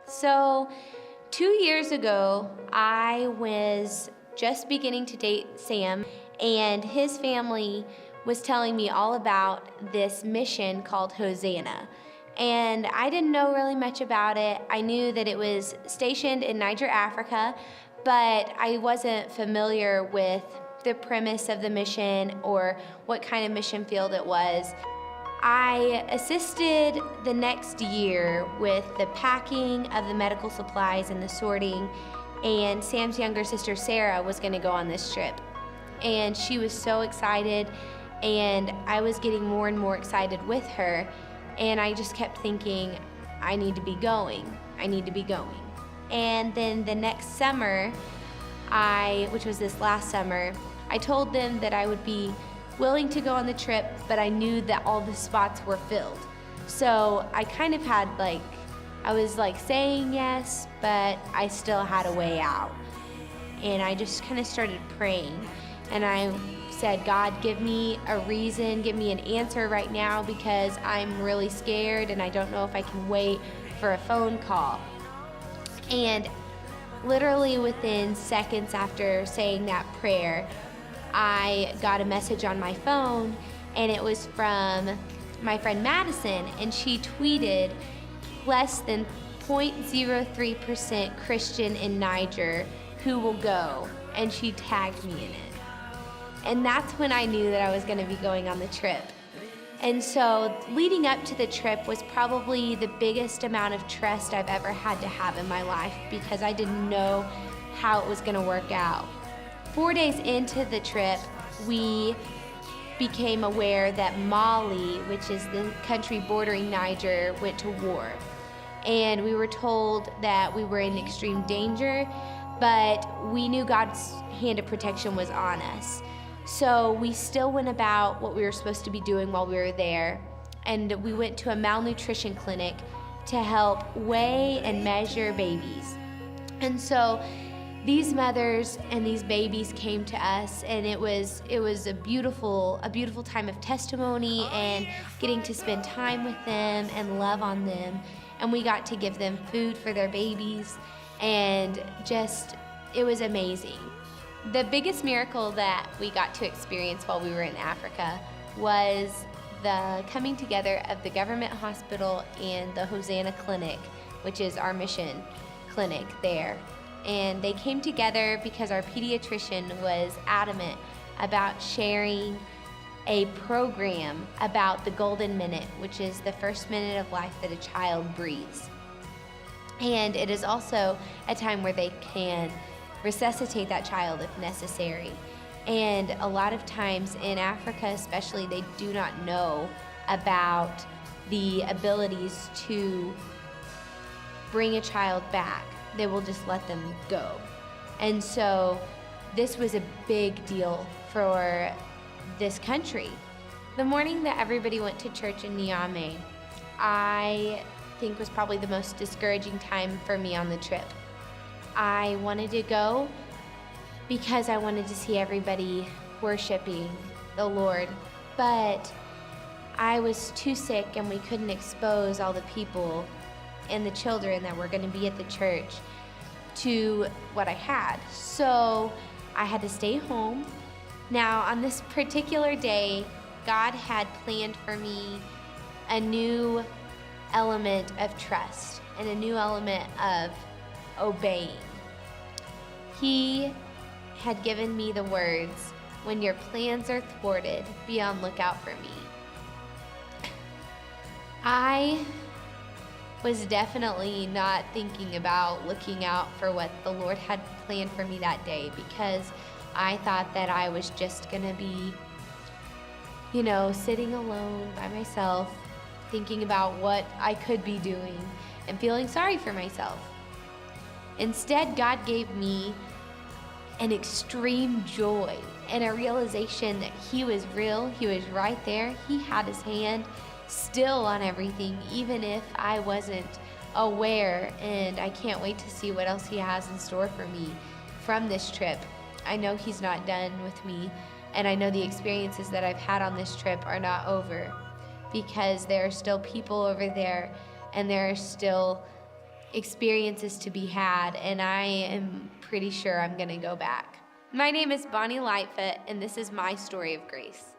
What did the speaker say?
So, 2 years ago, I was just beginning to date Sam, and his family was telling me all about this mission called Hosanna. And I didn't know really much about it. I knew that it was stationed in Niger, Africa, but I wasn't familiar with the premise of the mission or what kind of mission field it was. I assisted the next year with the packing of the medical supplies and the sorting, and Sam's younger sister Sarah was going to go on this trip. And she was so excited, and I was getting more and more excited with her, and I just kept thinking, I need to be going. And then the next summer, which was this last summer, I told them that I would be willing to go on the trip, but I knew that all the spots were filled. So I kind of had I was saying yes, but I still had a way out. And I just kind of started praying. And I said, God, give me a reason, give me an answer right now, because I'm really scared and I don't know if I can wait for a phone call. And literally within seconds after saying that prayer, I got a message on my phone, and it was from my friend Madison, and she tweeted, less than 0.03% Christian in Niger who will go, and she tagged me in it. And that's when I knew that I was going to be going on the trip. And so leading up to the trip was probably the biggest amount of trust I've ever had to have in my life, because I didn't know how it was going to work out. 4 days into the trip, we became aware that Mali, which is the country bordering Niger, went to war. And we were told that we were in extreme danger, but we knew God's hand of protection was on us. So we still went about what we were supposed to be doing while we were there. And we went to a malnutrition clinic to help weigh and measure babies. And so these mothers and these babies came to us, and it was a beautiful time of testimony and getting to spend time with them and love on them. And we got to give them food for their babies, and it was amazing. The biggest miracle that we got to experience while we were in Africa was the coming together of the government hospital and the Hosanna Clinic, which is our mission clinic there. And they came together because our pediatrician was adamant about sharing a program about the golden minute, which is the first minute of life that a child breathes. And it is also a time where they can resuscitate that child if necessary. And a lot of times in Africa especially, they do not know about the abilities to bring a child back. They will just let them go. And so this was a big deal for this country. The morning that everybody went to church in Niamey, I think was probably the most discouraging time for me on the trip. I wanted to go because I wanted to see everybody worshiping the Lord, but I was too sick and we couldn't expose all the people and the children that were going to be at the church to what I had. So I had to stay home. Now, on this particular day, God had planned for me a new element of trust and a new element of obeying. He had given me the words, "When your plans are thwarted, be on lookout for me." I was definitely not thinking about looking out for what the Lord had planned for me that day, because I thought that I was just gonna be, sitting alone by myself, thinking about what I could be doing and feeling sorry for myself. Instead, God gave me an extreme joy and a realization that He was real, He was right there, He had His hand still on everything, even if I wasn't aware, and I can't wait to see what else He has in store for me from this trip. I know He's not done with me, and I know the experiences that I've had on this trip are not over, because there are still people over there, and there are still experiences to be had, and I am pretty sure I'm going to go back. My name is Bonnie Lightfoot, and this is my story of grace.